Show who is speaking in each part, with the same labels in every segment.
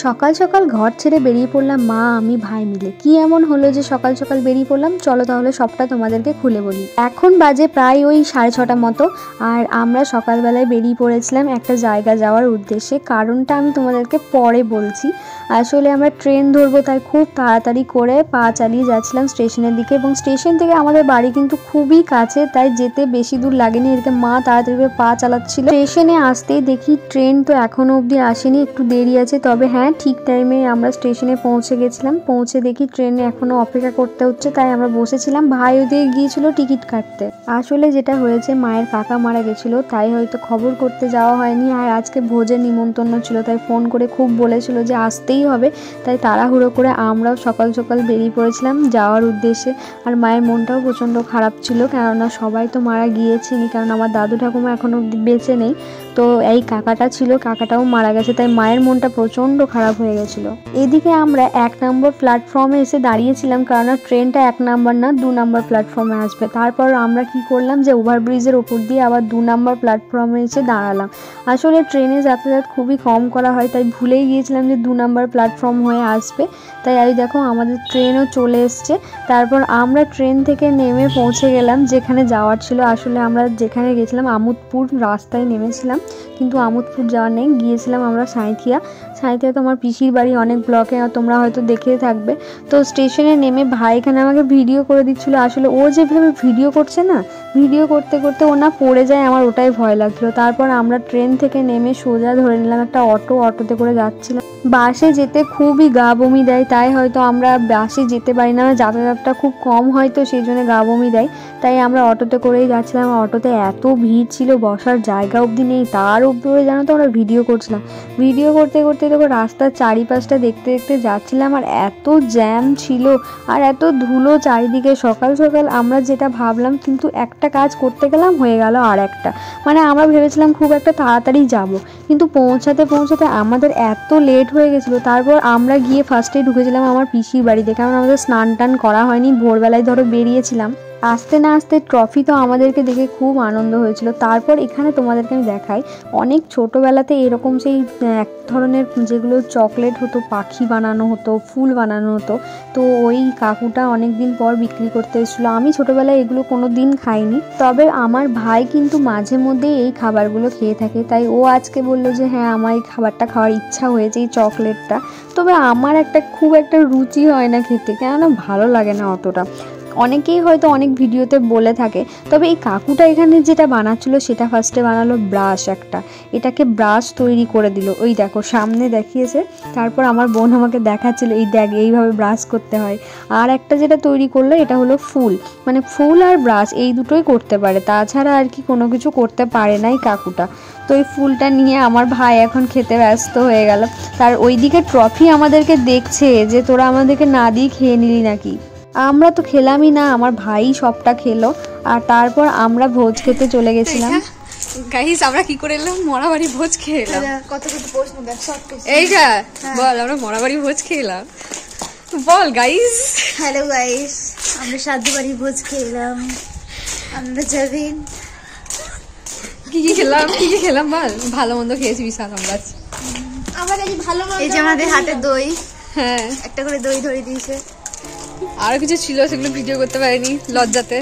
Speaker 1: সকাল সকাল ঘর ছেড়ে বেরিয়ে পড়লাম মা আমি ভাই মিলে। কি এমন হলো যে সকাল সকাল বেরিয়ে পড়লাম, চলো তাহলে সবটা তোমাদেরকে খুলে বলি। এখন বাজে প্রায় ওই 6:30 মতো, আর আমরা সকালবেলায় বেরিয়ে পড়েছিলাম একটা জায়গা যাওয়ার উদ্দেশ্যে। কারণটা আমি তোমাদেরকে পরে বলছি। আসলে আমরা ট্রেন ধরবো, তাই খুব তাড়াতাড়ি করে পা চালিয়ে যাচ্ছিলাম স্টেশনের দিকে, এবং স্টেশন থেকে আমাদের বাড়ি কিন্তু খুবই কাছে, তাই যেতে বেশি দূর লাগেনি। এদিকে মা তাড়াতাড়ি করে পা চালাচ্ছিল। স্টেশনে আসতেই দেখি ট্রেন তো এখনো অবধি আসেনি, একটু দেরি আছে। তবে হ্যাঁ, ঠিক টাইমে আমরা স্টেশনে পৌঁছে গেছিলাম। পৌঁছে দেখি ট্রেনে এখনো অপেক্ষা করতে হচ্ছে, তাই আমরা বসেছিলাম। ভাই ওদিকে গিয়েছিল টিকিট কাটতে। আসলে যেটা হয়েছে, মায়ের কাকা মারা গেছিল, তাই হয়তো খবর করতে যাওয়া হয়নি। আর আজকে ভোজের নিমন্ত্রণ ছিল, তাই ফোন করে খুব বলেছিল যে আসতেই হবে। তাই তাড়াহুড়ো করে আমরাও সকাল সকাল বেরিয়ে পড়েছিলাম যাওয়ার উদ্দেশ্যে। আর মায়ের মনটাও প্রচণ্ড খারাপ ছিল, কেননা সবাই তো মারা গিয়েছেনি, কারণ আমার দাদু ঠাকুমা এখনো বেঁচে নেই। তো এই কাকাটা ছিল, কাকাটাও মারা গেছে, তাই মায়ের মনটা প্রচণ্ড খারাপ হয়ে গেছিলো। এদিকে আমরা 1 নম্বর প্ল্যাটফর্মে এসে দাঁড়িয়েছিলাম, কারণ ট্রেনটা 1 নম্বর না 2 নম্বর প্ল্যাটফর্মে আসবে। তারপর আমরা কি করলাম যে ওভারব্রিজের ওপর দিয়ে আবার 2 নম্বর প্ল্যাটফর্মে এসে দাঁড়ালাম। আসলে ট্রেনে যাতায়াত খুবই কম করা হয়, তাই ভুলেই গিয়েছিলাম যে 2 নম্বর প্ল্যাটফর্ম হয়ে আসবে। তাই এই দেখো আমাদের ট্রেনও চলে এসছে। তারপর আমরা ট্রেন থেকে নেমে পৌঁছে গেলাম যেখানে যাওয়ার ছিল। আসলে আমরা যেখানে গেছিলাম আমোদপুর রাস্তায় নেমেছিলাম, কিন্তু আমোদপুর যাওয়ার নেই, গিয়েছিলাম আমরা সাঁইথিয়া। সাঁইথিয়া তো আমার পিসির বাড়ি, অনেক ব্লকে তোমরা হয়তো দেখে থাকবে। তো স্টেশনে নেমে ভাই এখানে আমাকে ভিডিও করে দিচ্ছিলো। আসলে ও যেভাবে ভিডিও করছে না, ভিডিও করতে করতে ও না পড়ে যায়, আমার ওটাই ভয় লাগছিলো। তারপর আমরা ট্রেন থেকে নেমে সোজা ধরে নিলাম একটা অটোতে করে যাচ্ছিলাম। বাসে যেতে খুবই গা বমি দেয়, তাই হয়তো আমরা বাসে যেতে পারি না, যাতায়াতটা খুব কম হয়, তো সেই জন্য গা বমি দেয়। তাই আমরা অটোতে করেই যাচ্ছিলাম। অটোতে এত ভিড় ছিল, বসার জায়গা অবধি নেই। তার উপরে জানো তো আমরা ভিডিও করছিলাম। ভিডিও করতে করতে দেখো রাস্তার চারিপাশটা দেখতে দেখতে যাচ্ছিলাম, আর এত জ্যাম ছিল আর এত ধুলো চারিদিকে। সকাল সকাল আমরা যেটা ভাবলাম, কিন্তু একটা কাজ করতে গেলাম হয়ে গেল আর একটা। মানে আমরা ভেবেছিলাম খুব একটা তাড়াতাড়ি যাব, কিন্তু পৌঁছাতে পৌঁছাতে আমাদের এত লেট হয়ে গেছিলো। তারপর আমরা গিয়ে ফার্স্টেই ঢুকেছিলাম আমার পিসির বাড়িতে, কারণ আমাদের স্নান টান করা হয়নি, ভোরবেলায় ধরো বেরিয়েছিলাম। আসতে না আসতে ট্রফি তো আমাদেরকে দেখে খুব আনন্দ হয়েছিল। তারপর এখানে তোমাদেরকে আমি দেখাই, অনেক ছোটোবেলাতে এরকম সেই এক ধরনের যেগুলো চকলেট হতো, পাখি বানানো হতো, ফুল বানানো হতো, তো ওই কাকুটা অনেক দিন পর বিক্রি করতে এসেছিলো। আমি ছোটোবেলায় এগুলো কোনো দিন খাইনি, তবে আমার ভাই কিন্তু মাঝে মধ্যে এই খাবারগুলো খেয়ে থাকে। তাই ও আজকে বললো যে হ্যাঁ আমার এই খাবারটা খাওয়ার ইচ্ছা হয়েছে, এই চকলেটটা। তবে আমার খুব একটা রুচি হয় না খেতে, কেননা ভালো লাগে না অতটা। অনেকেই হয়তো অনেক ভিডিওতে বলে থাকে। তবে এই কাকুটা এখানে যেটা বানাচ্ছিলো, সেটা ফার্স্টে বানালো ব্রাশ একটা, এটাকে ব্রাশ তৈরি করে দিল। ওই দেখো সামনে দেখিয়েছে। তারপর আমার বোন আমাকে দেখাচ্ছিল, এই দেখ এইভাবে ব্রাশ করতে হয়। আর একটা যেটা তৈরি করলো, এটা হলো ফুল, মানে ফুল আর ব্রাশ এই দুটোই করতে পারে, তাছাড়া আর কি কোনো কিছু করতে পারে না এই কাকুটা। তো এই ফুলটা নিয়ে আমার ভাই এখন খেতে ব্যস্ত হয়ে গেল। তার ওইদিকে ট্রফি আমাদেরকে দেখছে যে তোরা আমাদেরকে না দিয়ে খেয়ে নিলি নাকি। আমরা তো খেলামই না, আমার ভাই সবটা খেলো। আর তারপর আমরা ভোজ খেতে চলে গেছিলাম।
Speaker 2: গাইস আমরা কি করে এলাম? মরাবাড়ি ভোজ খেয়ে এলাম।
Speaker 3: কত কত প্রশ্ন দেখ সব কিছু।
Speaker 2: এইটা বল, আমরা মরাবাড়ি ভোজ খেলাম, বল গাইস।
Speaker 3: হ্যালো গাইস, আমরা সাধু বাড়ি ভোজ খেলাম। আমরা যাবেন
Speaker 2: কি কি খেলাম বল। ভালো মন্দ খেয়েছি বিশাল আমরা।
Speaker 3: আমার এই ভালো মন্দ, এই যে আমাদের হাতে দই,
Speaker 2: হ্যাঁ
Speaker 3: একটা করে দই ধরে দিয়েছে।
Speaker 2: আরো কিছু ছিল, সেগুলো ভিডিও করতে পারিনি লজ্জাতে।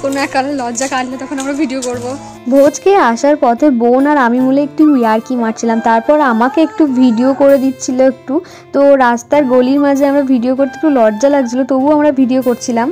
Speaker 2: কোনো এক কারণে লজ্জা কাটলে তখন আমরা ভিডিও করব।
Speaker 1: ভোজ খেয়ে আসার পথে বোন আর আমি মিলে একটু ইয়ার্কি মারছিলাম। তারপর আমাকে একটু ভিডিও করে দিচ্ছিল একটু। তো রাস্তার গলির মাঝে আমরা ভিডিও করতে একটু লজ্জা লাগছিল, তবুও আমরা ভিডিও করছিলাম।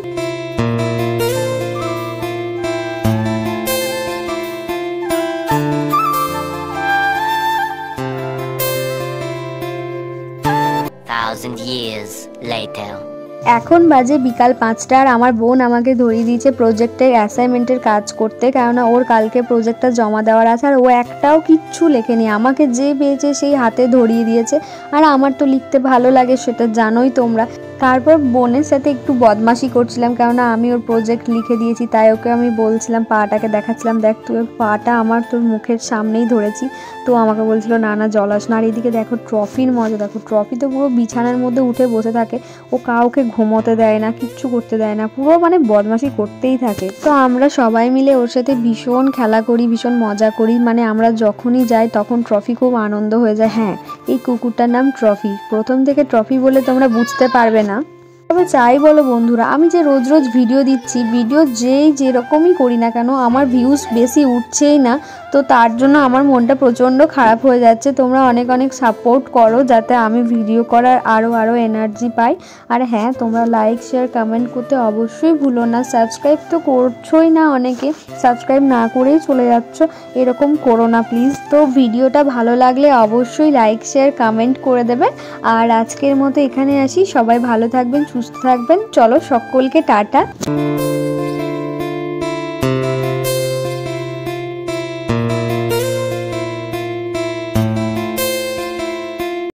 Speaker 1: এখন বাজে বিকাল 5টা, আর আমার বোন আমাকে ধরিয়ে দিয়েছে প্রজেক্টের অ্যাসাইনমেন্টের কাজ করতে, কেননা ওর কালকে প্রজেক্টটা জমা দেওয়ার আছে। আর ও একটাও কিচ্ছু লেখেনি, আমাকে যে পেয়েছে সেই হাতে ধরিয়ে দিয়েছে। আর আমার তো লিখতে ভালো লাগে, সেটা জানোই তোমরা। তারপর বোনের সাথে একটু বদমাশি করছিলাম, কেননা আমি ওর প্রজেক্ট লিখে দিয়েছি, তাই ওকে আমি বলছিলাম, পাটাকে দেখাচ্ছিলাম, দেখ তুই পাটা আমার তোর মুখের সামনেই ধরেছি। তো আমাকে বলছিল না না জলাস না। আর এদিকে দেখো ট্রফির মজা দেখো, ট্রফি তো পুরো বিছানার মধ্যে উঠে বসে থাকে, ও কাউকে ঘুমোতে দেয় না, কিচ্ছু করতে দেয় না, পুরো মানে বদমাশি করতেই থাকে। তো আমরা সবাই মিলে ওর সাথে ভীষণ খেলা করি, ভীষণ মজা করি। মানে আমরা যখনই যাই তখন ট্রফি খুব আনন্দ হয়ে যায়। হ্যাঁ, এই কুকুরটার নাম ট্রফি। প্রথম থেকে ট্রফি বলে তোমরা বুঝতে পারবে না। তবে চাই বলো বন্ধুরা, আমি যে রোজ রোজ ভিডিও দিচ্ছি, ভিডিও যেরকমই করি না কেন আমার ভিউজ বেশি উঠছেই না, তো তার জন্য আমার মনটা প্রচণ্ড খারাপ হয়ে যাচ্ছে। তোমরা অনেক অনেক সাপোর্ট করো যাতে আমি ভিডিও করার আরও এনার্জি পাই। আর হ্যাঁ, তোমরা লাইক শেয়ার কমেন্ট করতে অবশ্যই ভুলো না। সাবস্ক্রাইব তো করছোই না, অনেকে সাবস্ক্রাইব না করেই চলে যাচ্ছ, এরকম করো না প্লিজ। তো ভিডিওটা ভালো লাগলে অবশ্যই লাইক শেয়ার কমেন্ট করে দেবে। আর আজকের মতো এখানে আসি, সবাই ভালো থাকবেন, সুস্থ থাকবেন। চলো সকলকে টাটা।